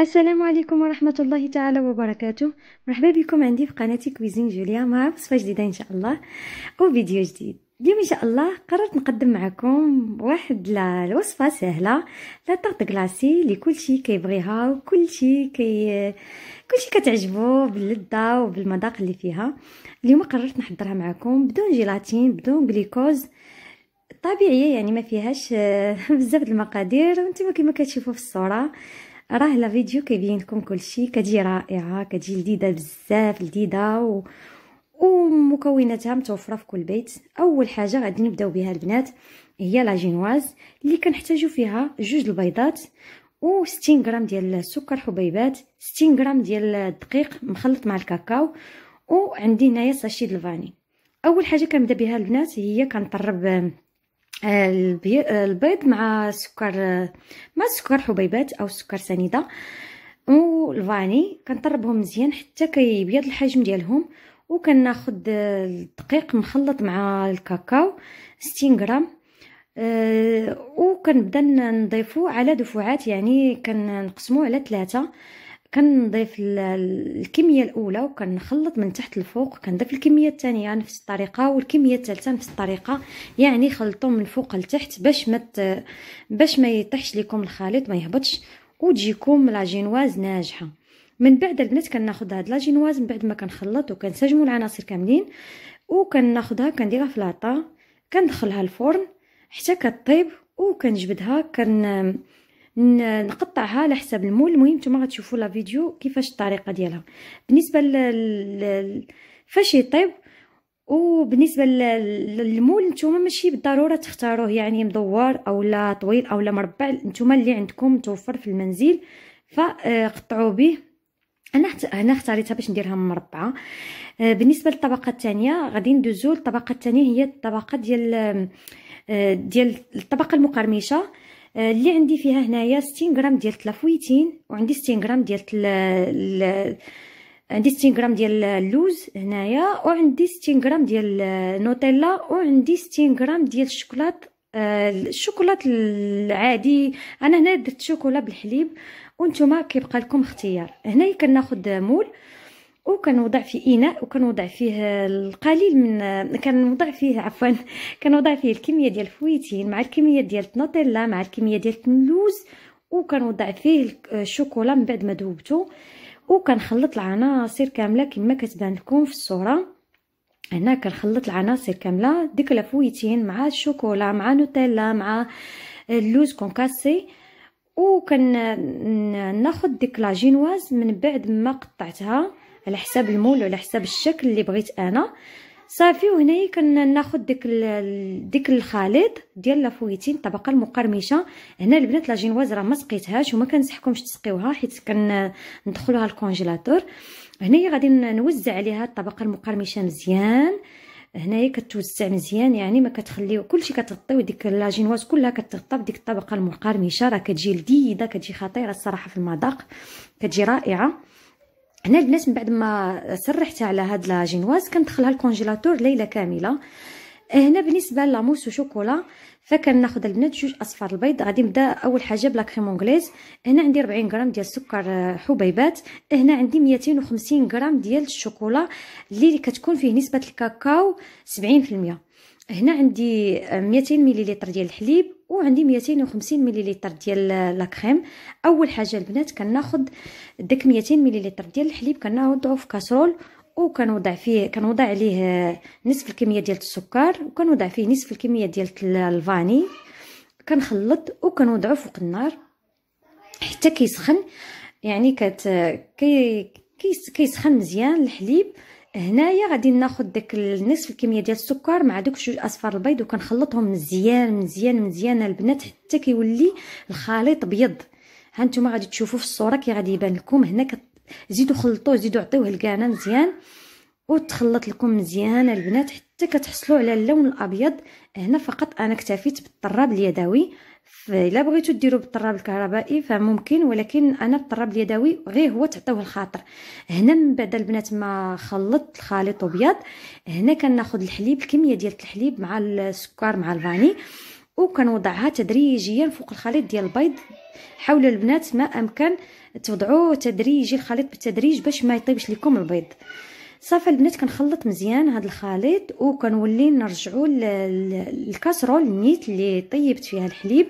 السلام عليكم ورحمة الله تعالى وبركاته. مرحبا بكم عندي في قناتي كويزين جوليا مع وصفة جديدة إن شاء الله وفيديو جديد. اليوم إن شاء الله قررت نقدم معكم واحد الوصفة سهلة، لا طارت كلاصي اللي كلشي كيبغيها وكلشي كلشي كتعجبو باللذة وبالمذاق اللي فيها. اليوم قررت نحضرها معكم بدون جيلاتين بدون جليكوز، طبيعية يعني ما فيهاش بزاف المقادير، وانتم كما كتشوفوا في الصورة راه لا فيديو كيبين لكم كلشي. كتجي رائعه، كتجي لذيذه بزاف، لذيذه ومكوناتها متوفره في كل بيت. اول حاجه غادي نبداو بها البنات هي لا جينواز اللي كنحتاجو فيها 2 البيضات و60 غرام ديال السكر حبيبات، 60 غرام ديال الدقيق مخلط مع الكاكاو، وعندي هنايا ساشي د الفاني. اول حاجه كنبدا بها البنات هي كنطرب البيض مع سكر حبيبات او سكر سنيده والفاني، كنطربهم مزيان حتى كيبيض الحجم ديالهم، وكناخد الدقيق مخلط مع الكاكاو 60 غرام. وكنبدا نضيفو على دفعات، يعني كنقسموه على 3. كنضيف الكميه الاولى وكنخلط من تحت لفوق، كنضيف الكميه الثانيه نفس الطريقه والكميه الثالثه نفس الطريقه، يعني خلطوا من فوق لتحت باش ما يطيحش لكم الخليط، ما يهبطش وتجيكم لاجينواز ناجحه. من بعد البنات كناخذ هاد لاجينواز من بعد ما كنخلط وكنسجموا العناصر كاملين، وكناخذها كنديرها في لاطا، كندخلها الفرن حتى كطيب، وكنجبدها نقطعها على حسب المول. المهم نتوما غتشوفوا لا فيديو كيفاش الطريقه ديالها بالنسبه فاش يطيب. وبالنسبه للمول نتوما ماشي بالضروره تختاروه يعني مدور او لا طويل او لا مربع، نتوما اللي عندكم متوفر في المنزل فقطعوا به. انا اختاريتها باش نديرها مربعه. بالنسبه للطبقه الثانيه غادي ندوزو للطبقه الثانيه، هي الطبقه ديال الطبقه المقرمشه اللي عندي فيها هنايا 60 غرام ديال التلافويتين، وعندي 60 غرام ديال عندي 60 غرام ديال اللوز هنايا، وعندي 60 غرام ديال نوتيلا، وعندي 60 غرام ديال الشوكولات العادي. انا هنا درت شوكولا بالحليب وانتم كيبقى لكم اختيار. هنايا كناخذ مول وكنوضع فيه اناء وكنوضع فيه القليل من كنوضع فيه الكميه ديال الفويتين مع الكميه ديال النوتيلا مع الكميه ديال اللوز، وكنوضع فيه الشوكولا من بعد ما ذوبته، وكنخلط العناصر كامله كما كتبان لكم في الصوره. هنا كنخلط العناصر كامله، ديك الفويتين مع الشوكولا مع نوتيلا مع اللوز كونكاسي، ناخذ ديك لاجينواز من بعد ما قطعتها على حساب المول وعلى حساب الشكل اللي بغيت انا صافي. وهنايا كناخذ ديك الخليط ديال لافويتين الطبقه المقرمشه. هنا البنات لاجينواز راه ما سقيتهاش وما كنصحكمش تسقيوها حيت كندخلوها الكونجيلاتور. هنايا غادي نوزع عليها الطبقه المقرمشه مزيان، هنايا كتوزع مزيان، يعني ما كتخليو كلشي كتغطيو ديك لاجينواز كلها كتغطى بديك الطبقه المقرمشه. راه كتجي لذيذه، كتجي خطيره الصراحه في المذاق، كتجي رائعه. هنا البنات من بعد ما سرحتها على هاد لاجينواز كندخلها الكونجيلاتور ليله كامله. هنا بالنسبه لاموس وشوكولا فكناخذ البنات 2 اصفار البيض. غادي نبدا اول حاجه بلا كريم انجليز. هنا عندي 40 غرام ديال السكر حبيبات، هنا عندي 250 غرام ديال الشوكولا اللي كتكون فيه نسبه الكاكاو 70%. هنا عندي 200 مليلتر ديال الحليب، وعندي 250 مليلتر ديال لا كريم. اول حاجه البنات كناخذ داك 200 مليلتر ديال الحليب كنوضعو في كاسرول، وكنوضع عليه نصف الكميه ديال السكر، وكنوضع فيه نصف الكميه ديال الفاني، كنخلط وكنوضعو فوق النار حتى كيسخن، يعني كيسخن مزيان الحليب. هنايا غادي ناخذ داك نصف الكميه ديال السكر مع دوك 2 اصفار البيض وكنخلطهم مزيان مزيان مزيان البنات حتى كيولي الخليط ابيض. ها نتوما غادي تشوفوا في الصوره كي غادي يبان لكم. هنا زيدوا خلطوه، زيدوا عطيوه الكانه مزيان وتخلط لكم مزيان البنات حتى كتحصلوا على اللون الابيض. هنا فقط انا اكتفيت بالطراب اليدوي، الا بغيتوا ديروا بالطراب الكهربائي فممكن، ولكن انا بالطراب اليدوي غير هو تعطيوه الخاطر. هنا من بعد البنات ما خلطت الخليط ابيض، هنا كناخذ الحليب، الكميه ديال الحليب مع السكر مع الفاني، وكنوضعها تدريجيا فوق الخليط ديال البيض حاولوا البنات ما امكن توضعوا تدريجي الخليط بالتدريج باش ما يطيبش لكم البيض. صافي البنات كنخلط مزيان هذا الخليط وكنولي نرجعوا الكاسرول النيت اللي طيبت فيها الحليب،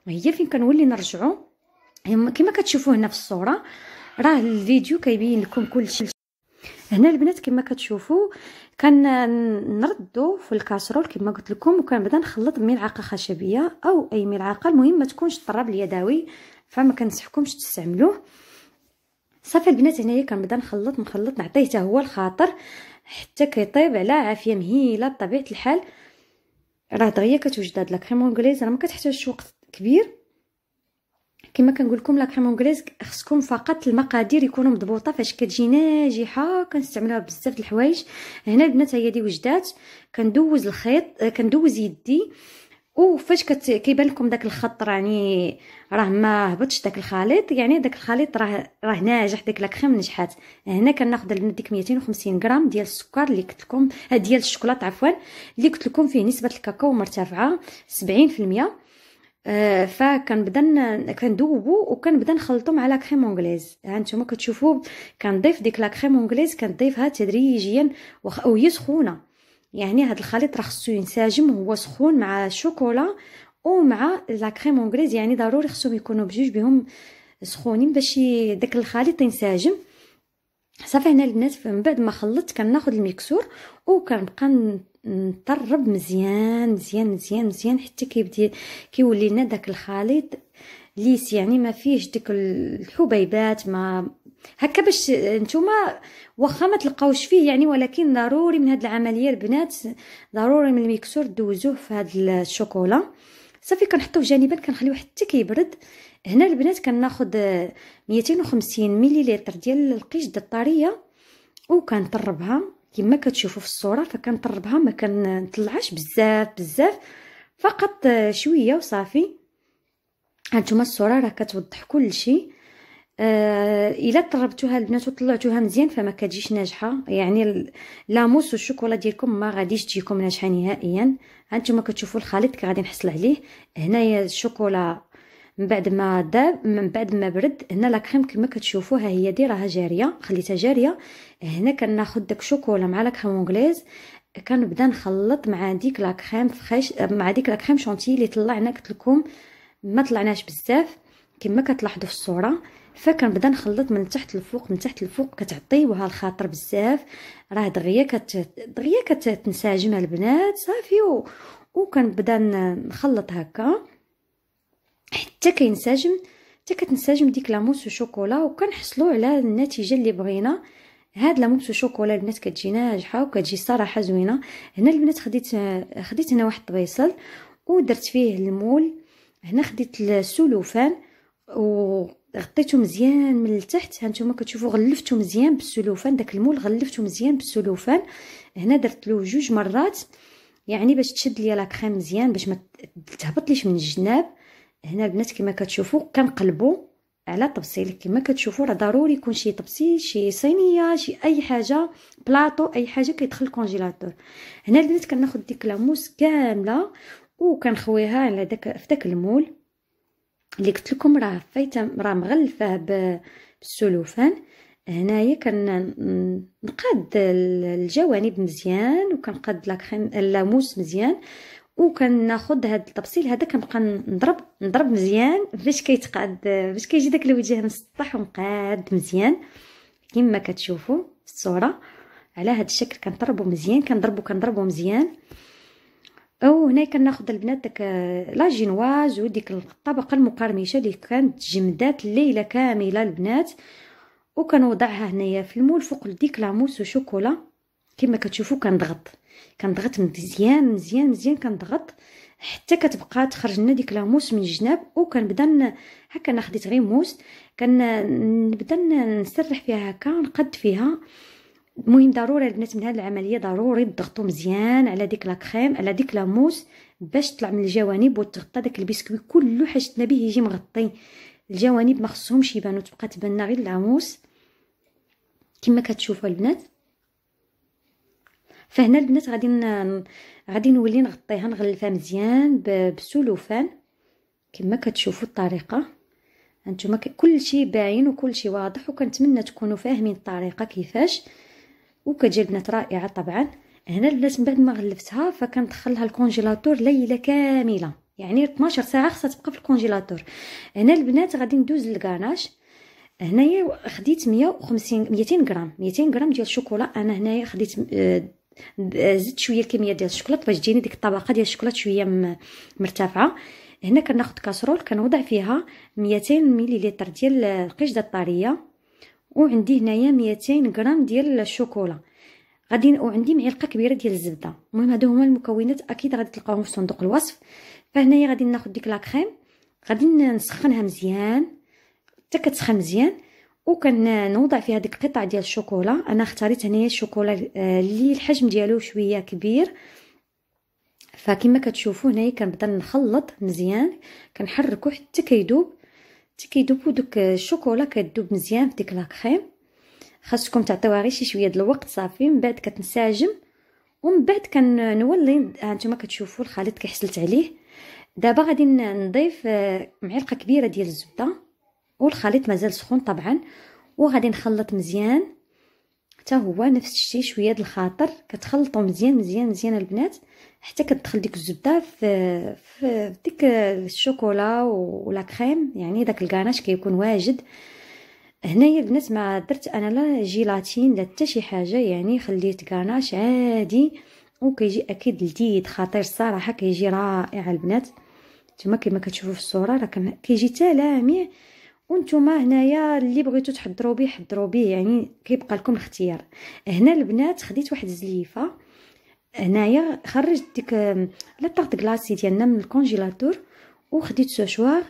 هي فين كنولي نرجعوا كما كتشوفوا هنا في الصوره. راه الفيديو كيبين لكم كل شيء. هنا البنات كما كتشوفوا كنردوا في الكاسرول كما قلت لكم، وكنبدا نخلط بملعقه خشبيه او اي ملعقه، المهم ما تكونش الطراب اليدوي، فما كنصحكمش تستعملوه. صافي البنات هنايا كنبدا نخلط نعطيه حتى هو الخاطر حتى كيطيب على عافيه مهيله بطبيعه الحال. راه دغيا كتوجد هاد لا كريم اونغليز، راه ما كتحتاجش وقت كبير. كما كنقول لكم لا كريم اونغليز خصكم فقط المقادير يكونوا مضبوطه فاش كتجي ناجحه كنستعملوها بزاف د الحوايج. هنا البنات هي دي وجدات، كندوز الخيط كندوز يدي، وفاش كيبان لكم داك الخط راني راه ما هبطش داك الخليط، يعني داك الخليط راه ناجح، داك لا كريم نجحات. هنا كناخذ البنات ديك 250 غرام ديال السكر اللي قلت لكم، ديال الشوكولاط عفوا، اللي قلت لكم فيه نسبه الكاكاو مرتفعه 70%. فكنبدا كندوبو وكنبدا نخلطو مع لا كريم اونغليز. ها نتوما كتشوفوا كنضيف ديك لا كريم اونغليز كنضيفها تدريجيا وهي سخونه، يعني هذا الخليط راه خصو ينسجم وهو سخون مع الشوكولا ومع لا كريم اونغليز، يعني ضروري خصهم يكونوا بجوج بهم سخونين باش داك الخليط ينسجم. صافي هنا البنات من بعد ما خلطت كناخذ الميكسور وكنبقى نطرب مزيان مزيان مزيان مزيان حتى كيولي لنا داك الخليط ليس، يعني ما فيهش ديك الحبيبات ما هكا، باش نتوما واخا ما تلقاوش فيه يعني، ولكن ضروري من هاد العمليه البنات ضروري من الميكسور دوزوه في هاد الشوكولا. صافي كنحطوه جانبا كنخليوه حتى كيبرد. هنا البنات كناخذ 250 مليلتر ديال القشده الطريه وكنطربها كما كتشوفوا في الصوره، فكنطربها ما كنطلعش بزاف بزاف، فقط شويه وصافي. هانتوما الصوره راه كتوضح كل شيء. الا طربتوها البنات وطلعتوها مزيان فما كتجيش ناجحه، يعني لاموس والشوكولا ديالكم ما غاديش تجيكم ناجحه نهائيا. هانتوما كتشوفوا الخليط غادي نحصل عليه. هنايا الشوكولا من بعد ما داب من بعد ما برد، هنا لا كريم كما كتشوفوا ها هي دي راها جاريه، خليتها جاريه. هنا كناخذ داك الشوكولا مع لا كريم اونغليز كنبدا نخلط مع ديك لا كريم فريش مع ديك لا كريم شونتي اللي طلعنا، قلت لكم ما طلعناش بزاف كما كتلاحظوا في الصوره. فكنبدا نخلط من تحت لفوق من تحت لفوق، كتعطيوها الخاطر بزاف، راه دغيا كتنسجم البنات. صافي وكنبدا نخلط هكا حتى كينسجم، حتى كتنسجم ديك لاموس وشوكولا وكنحصلوا على النتيجه اللي بغينا. هاد لاموس وشوكولا البنات كتجي ناجحه وكتجي صراحه زوينه. هنا البنات خديت هنا واحد الطبيصل ودرت فيه المول. هنا خديت السلوفان وغطيته مزيان من التحت، هانتوما كتشوفوا غلفتو مزيان بالسلوفان، داك المول غلفتو مزيان بالسلوفان. هنا درت له 2 مرات يعني باش تشد ليا لا كريم مزيان باش ما تهبطليش من الجناب. هنا البنات كما كتشوفوا كنقلبوا على طبسيل، كما كتشوفوا راه ضروري يكون شي طبسيل شي صينيه شي اي حاجه بلاطو اي حاجه كيدخل الكونجيلاتور. هنا البنات كناخذ ديك لاموس كامله وكنخويها على في داك المول اللي قلت لكم راه فايته راه مغلفه بالسلوفان. هنايا كنقاد الجوانب مزيان وكنقاد لا كريم اللاموس مزيان، وكناخذ هاد الطبسيل هذا كنبقى نضرب مزيان باش كيتقاد باش كيجي داك الوجه مسطح ومقاد مزيان كما كتشوفوا في الصوره. على هذا الشكل كنضربو مزيان كنضربو مزيان. وهنا كناخذ البنات داك لا جينواز وديك الطبقه المقرمشه اللي كانت جمدات الليله كامله البنات، وكنوضعها هنايا في المول فوق ديك لاموس وشوكولا كما كتشوفوا. كنضغط مزيان مزيان مزيان كنضغط حتى كتبقى تخرج لنا ديك لاموس من الجناب. وكنبدا هكا انا خديت غير موس كنبدا نسرح فيها هكا نقد فيها. المهم ضروري البنات من هذه العمليه ضروري تضغطوا مزيان على ديك لا كريم على ديك لاموس باش تطلع من الجوانب وتغطى داك البسكوي كله حاجتنا به يجي مغطي الجوانب، ما خصهمش يبانوا تبقى تبان غير لاموس كما كتشوفوا البنات. فهنا البنات غادي نولي نغطيها نغلفها مزيان بالسلوفان كما كتشوفوا الطريقه. هانتوما كل شيء باين وكل شيء واضح، وكنتمنى تكونوا فاهمين الطريقه كيفاش، وكتجي البنات رائعه طبعا. هنا البنات من بعد ما غلفتها فكندخلها الكونجيلاتور ليله كامله، يعني 12 ساعه خصها تبقى في الكونجيلاتور. هنا البنات غادي ندوز للكاناش. هنايا خديت 150 200 غرام ديال الشوكولا. انا هنايا خديت زدت شويه الكميه ديال الشوكولاط باش تجيني ديك الطبقه ديال الشوكولاط شويه مرتفعه. هنا كناخذ كاسرول كنوضع فيها 200 مليلتر ديال القشده الطريه، وعندي هنايا 200 غرام ديال الشوكولا غادي، وعندي معلقه كبيره ديال الزبده. المهم هادو هما المكونات، اكيد غادي تلقاوهم في صندوق الوصف. فهنايا غادي ناخذ ديك لاكريم، غادي نسخنها مزيان حتى كتسخن مزيان، وكنوضع فيها ديك القطع ديال الشوكولا. انا اختاريت هنايا الشوكولا اللي الحجم ديالو شويه كبير. فكما كتشوفوا هنايا كنبدا نخلط مزيان، كنحركو حتى كيدوب ودوك الشوكولا كتذوب مزيان في ديك لاكريم. خاصكم تعطيوها غير شي شويه د الوقت صافي، من بعد كتنسجم، ومن بعد كنولي هانتوما كتشوفوا الخليط كيحصلت عليه. دابا غادي نضيف معلقه كبيره ديال الزبده، والخليط مازال سخون طبعا، وغادي نخلط مزيان حتى هو نفس الشيء، شويه د الخاطر كتخلطوا مزيان مزيان مزيان البنات حتى كتدخل ديك الزبده في ديك الشوكولا ولا كريم، يعني داك الكاناش كيكون واجد. هنايا البنات ما درت انا لا جيلاتين لا حتى شي حاجه، يعني خليت كاناش عادي وكيجي اكيد لذيذ خطير الصراحه، كيجي رائع البنات. نتوما كما كتشوفوا في الصوره راه كيجي تلاميع، وانتوما هنايا اللي بغيتو تحضروا به حضروا به، يعني كيبقى لكم الاختيار. هنا البنات خديت واحد الزليفه، هنايا خرجت ديك لا طارت كلاصي ديالنا من الكونجيلاتور، وخديت سوشوار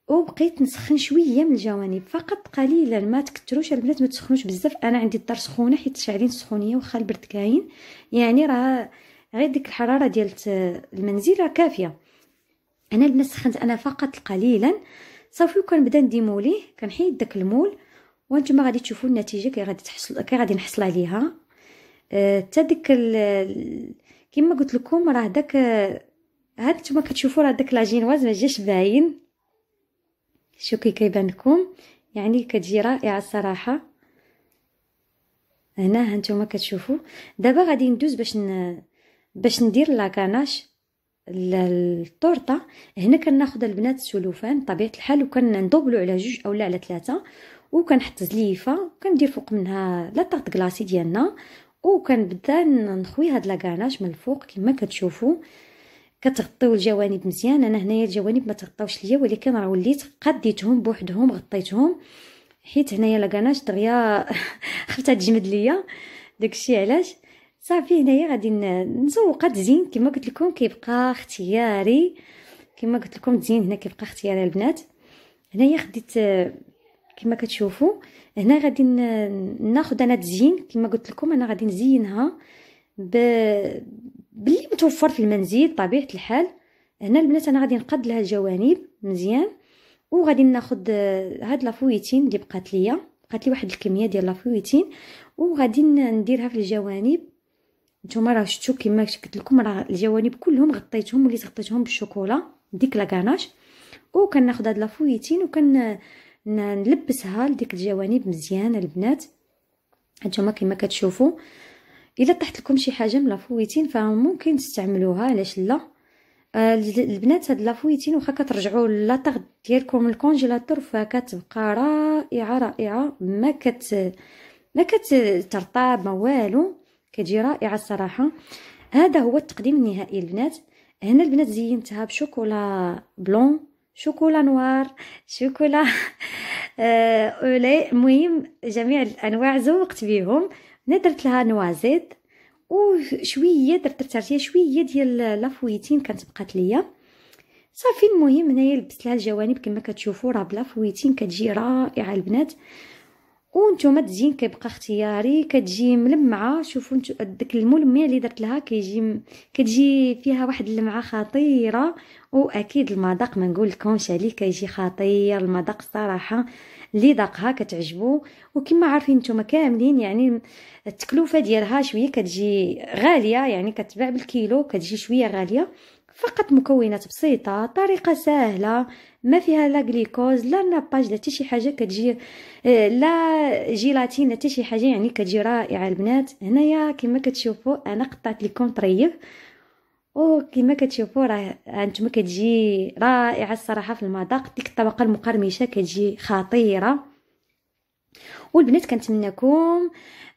وبقيت نسخن شويه من الجوانب فقط قليلا، ما تكثروش البنات، ما تسخنوش بزاف. انا عندي الدار سخونه حيت شاعلين السخونيه واخا البرد كاين، يعني راه غير ديك الحراره ديال المنزل راه كافيه. انا البنات سخنت انا فقط قليلا صافي، وكنبدا نديمو ليه، كنحيد داك المول، وانتم غادي تشوفوا النتيجه كي غادي نحصل عليها. حتى ديك كما قلت لكم راه داك هاد نتوما كتشوفوا راه داك لاجينواز ما جاش باين، شو كيبان لكم، يعني كتجي رائعه الصراحه. هنا هانتوما كتشوفوا. دابا غادي ندوز باش ندير لاكاناش الطورطه. هنا كناخذ البنات السلوفان بطبيعه الحال، وكندوبلو على 2 او على 3، وكنحط زليفه وكندير فوق منها لا طارت كلاصي ديالنا، وكنبدا نخوي هاد لاكاناش من الفوق كما كتشوفوا. كتغطيو الجوانب مزيان. انا هنايا الجوانب ما تغطاوش ليا، ولكن راه وليت قديتهم بوحدهم غطيتهم، حيت هنايا لاكاناش دغيا خفتها تجمد ليا، داكشي علاش. صافي هنايا غادي نزوقها تزين كما قلت لكم، كيبقى اختياري كما قلت لكم، تزين هنا كيبقى اختياري البنات. هنايا خديت كما كتشوفوا. هنا غادي ناخذ انا تزيين كما قلت لكم، انا غادي نزينها باللي متوفر في المنزل طبيعه الحال. هنا البنات انا غادي نقاد لها الجوانب مزيان، وغادي ناخذ هاد لافويتين اللي بقات لي واحد الكميه ديال لافويتين، وغادي نديرها في الجوانب. نتوما راه شفتوا كما قلت لكم راه الجوانب كلهم غطيتهم، وليت غطيتهم بالشوكولا ديك لاكاناش، وكناخذ هاد لافويتين نلبسها لديك الجوانب مزيان البنات. هانتوما كما كتشوفوا. الا طحت لكم شي حاجه من لافويتين فممكن تستعملوها، علاش لا. البنات هاد لافويتين واخا كترجعوا لاطاغ ديالكم من الكونجيلاتور فكتبقى رائعه، ما كترطاب ما والو، كتجي رائعه الصراحه. هذا هو التقديم النهائي البنات. هنا البنات زينتها بشوكولا بلون، شوكولا نوار، شوكولا اولي، المهم جميع الانواع زوقت بهم. درت لها نوازيت وشويه درت فيها شويه ديال لافويتين كانت بقات ليا صافي. المهم هنايا لبست لها الجوانب كما كتشوفوا راه بلا فويتين كتجي رائعه البنات. وانتم تزين كيبقى اختياري، كتجي ملمعه. شوفوا انتم داك الملمع اللي درت لها كتجي فيها واحد اللمعه خطيره. واكيد المذاق ما نقول لكمش عليه، كيجي خطير المذاق الصراحه، اللي ذاقها كتعجبو. وكما عارفين نتوما كاملين يعني التكلفه ديالها شويه كتجي غاليه، يعني كتباع بالكيلو كتجي شويه غاليه. فقط مكونات بسيطه، طريقه سهله، ما فيها لا غليكوز لا ناباج لا حتى شي حاجه كتجي لا جيلاتين لا حتى شي حاجه، يعني كتجي رائعه البنات. هنايا كما كتشوفوا انا قطعت لكم طريف، وكما كتشوفوا راه هانتوما كتجي رائعه الصراحه في المذاق. ديك الطبقه المقرمشه كتجي خطيره. والبنات كنتمنىكم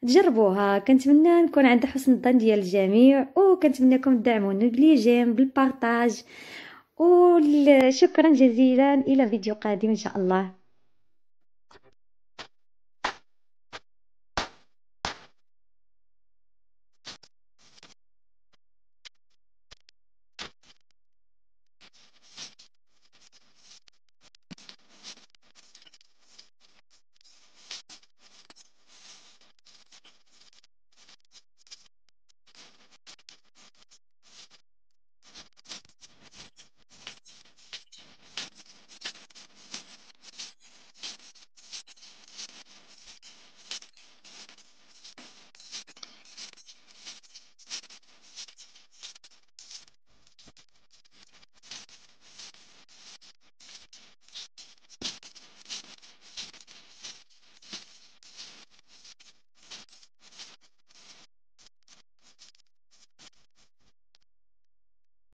تجربوها، كنتمنى نكون عند حسن الظن ديال الجميع، وكنتمنىكم تدعموني بالجيم بالبارطاج. وشكرا جزيلا، الى فيديو قادم ان شاء الله.